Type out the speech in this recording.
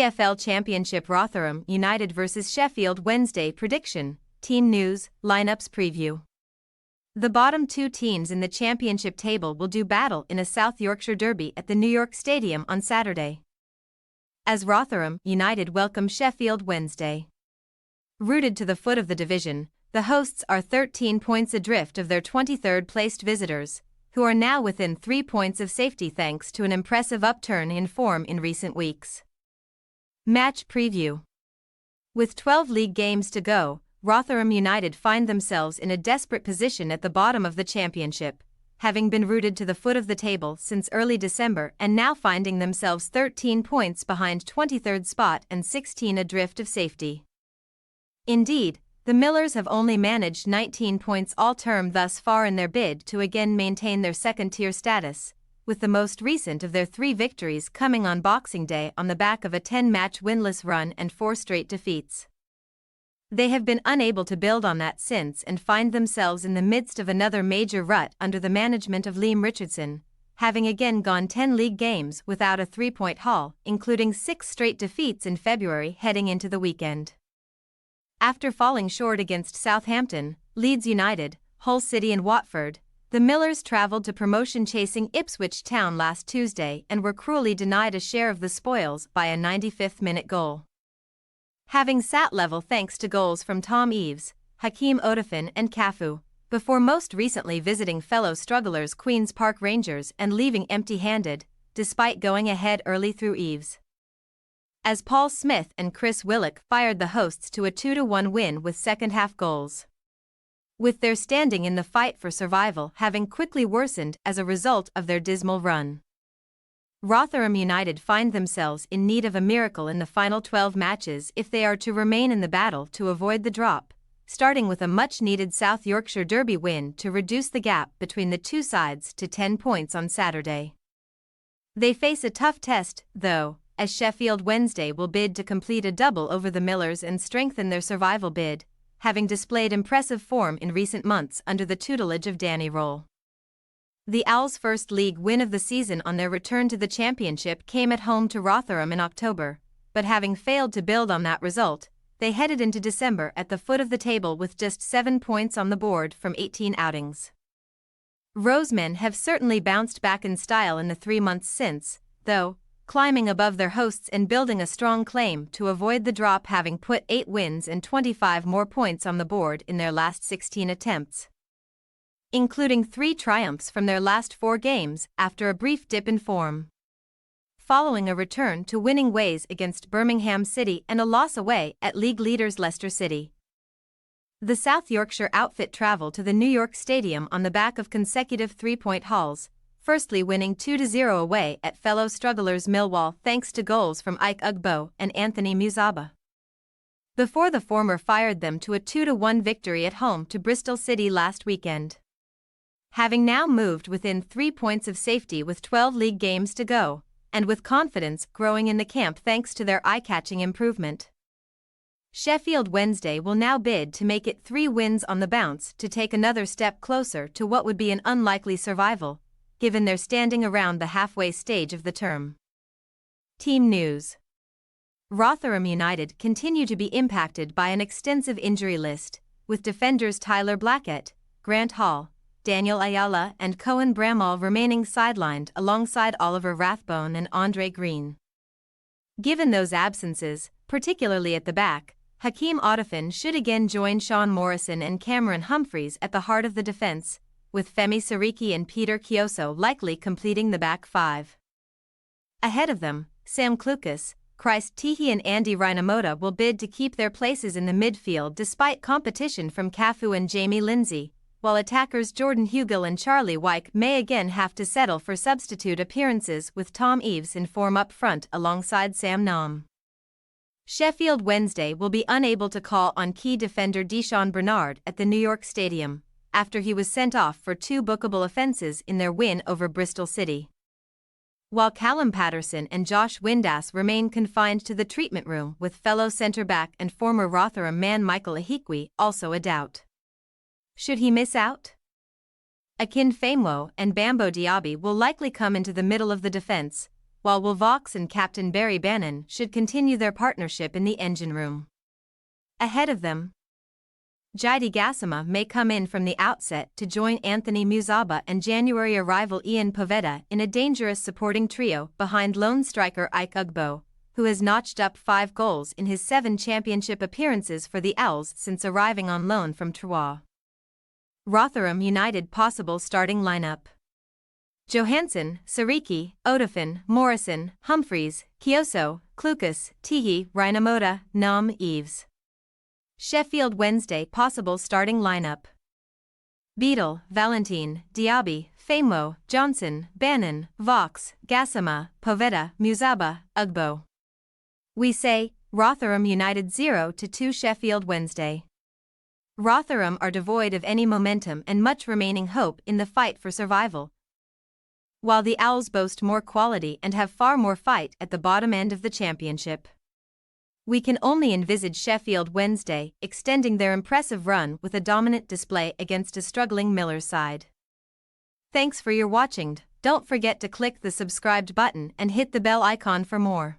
EFL Championship Rotherham United vs Sheffield Wednesday prediction, team news, lineups preview. The bottom two teams in the championship table will do battle in a South Yorkshire Derby at the New York Stadium on Saturday, as Rotherham United welcome Sheffield Wednesday. Rooted to the foot of the division, the hosts are 13 points adrift of their 23rd placed visitors, who are now within 3 points of safety thanks to an impressive upturn in form in recent weeks. Match preview. With 12 league games to go, Rotherham United find themselves in a desperate position at the bottom of the championship, having been rooted to the foot of the table since early December and now finding themselves 13 points behind 23rd spot and 16 adrift of safety. Indeed, the Millers have only managed 19 points all term thus far in their bid to again maintain their second-tier status, with the most recent of their 3 victories coming on Boxing Day on the back of a 10-match winless run and 4 straight defeats. They have been unable to build on that since and find themselves in the midst of another major rut under the management of Liam Richardson, having again gone 10 league games without a 3-point haul, including 6 straight defeats in February heading into the weekend. After falling short against Southampton, Leeds United, Hull City and Watford, the Millers travelled to promotion-chasing Ipswich Town last Tuesday and were cruelly denied a share of the spoils by a 95th-minute goal. Having sat level thanks to goals from Tom Eaves, Hakeem Odafin and Cafu, before most recently visiting fellow strugglers Queen's Park Rangers and leaving empty-handed, despite going ahead early through Eaves. As Paul Smith and Chris Willock fired the hosts to a 2-1 win with second-half goals, with their standing in the fight for survival having quickly worsened as a result of their dismal run. Rotherham United find themselves in need of a miracle in the final 12 matches if they are to remain in the battle to avoid the drop, starting with a much-needed South Yorkshire Derby win to reduce the gap between the two sides to 10 points on Saturday. They face a tough test, though, as Sheffield Wednesday will bid to complete a double over the Millers and strengthen their survival bid, having displayed impressive form in recent months under the tutelage of Danny Roll. The Owls' first league win of the season on their return to the championship came at home to Rotherham in October, but having failed to build on that result, they headed into December at the foot of the table with just 7 points on the board from 18 outings. Rosemen have certainly bounced back in style in the 3 months since, though, climbing above their hosts and building a strong claim to avoid the drop, having put 8 wins and 25 more points on the board in their last 16 attempts, including 3 triumphs from their last 4 games after a brief dip in form, following a return to winning ways against Birmingham City and a loss away at league leaders Leicester City. The South Yorkshire outfit travelled to the New York Stadium on the back of consecutive 3-point hauls, firstly winning 2-0 away at fellow strugglers Millwall thanks to goals from Ike Ugbo and Anthony Muzaba, before the former fired them to a 2-1 victory at home to Bristol City last weekend. Having now moved within 3 points of safety with 12 league games to go, and with confidence growing in the camp thanks to their eye-catching improvement, Sheffield Wednesday will now bid to make it 3 wins on the bounce to take another step closer to what would be an unlikely survival, given their standing around the halfway stage of the term. Team news. Rotherham United continue to be impacted by an extensive injury list, with defenders Tyler Blackett, Grant Hall, Daniel Ayala and Cohen Bramall remaining sidelined alongside Oliver Rathbone and Andre Green. Given those absences, particularly at the back, Hakeem Odafin should again join Sean Morrison and Cameron Humphreys at the heart of the defence, with Femi Sariki and Peter Kioso likely completing the back 5. Ahead of them, Sam Klukas, Christ Teehee and Andy Rinamoda will bid to keep their places in the midfield despite competition from Cafu and Jamie Lindsay, while attackers Jordan Hugill and Charlie Wyke may again have to settle for substitute appearances with Tom Eaves in form up front alongside Sam Nam. Sheffield Wednesday will be unable to call on key defender Deshaun Bernard at the New York Stadium, after he was sent off for 2 bookable offences in their win over Bristol City, while Callum Patterson and Josh Windass remain confined to the treatment room with fellow centre-back and former Rotherham man Michael Ahikwe also a doubt. Should he miss out? Akin Famwo and Bambo Diaby will likely come into the middle of the defence, while Wilvox and captain Barry Bannon should continue their partnership in the engine room. Ahead of them, Jaidi Gassama may come in from the outset to join Anthony Muzaba and January arrival Ian Poveda in a dangerous supporting trio behind lone striker Ike Ugbo, who has notched up 5 goals in his 7 championship appearances for the Owls since arriving on loan from Troyes. Rotherham United possible starting lineup: Johansson, Sariki, Odafin, Morrison, Humphreys, Kioso, Klukas, Tihi, Rinamoda, Nam, Eves. Sheffield Wednesday possible starting lineup: Beadle, Valentine, Diaby, Fameo, Johnson, Bannon, Vox, Gassama, Poveda, Muzaba, Ugbo. We say, Rotherham United 0-2 Sheffield Wednesday. Rotherham are devoid of any momentum and much remaining hope in the fight for survival, while the Owls boast more quality and have far more fight at the bottom end of the championship. We can only envisage Sheffield Wednesday extending their impressive run with a dominant display against a struggling Millers side. Thanks for your watching. Don't forget to click the subscribed button and hit the bell icon for more.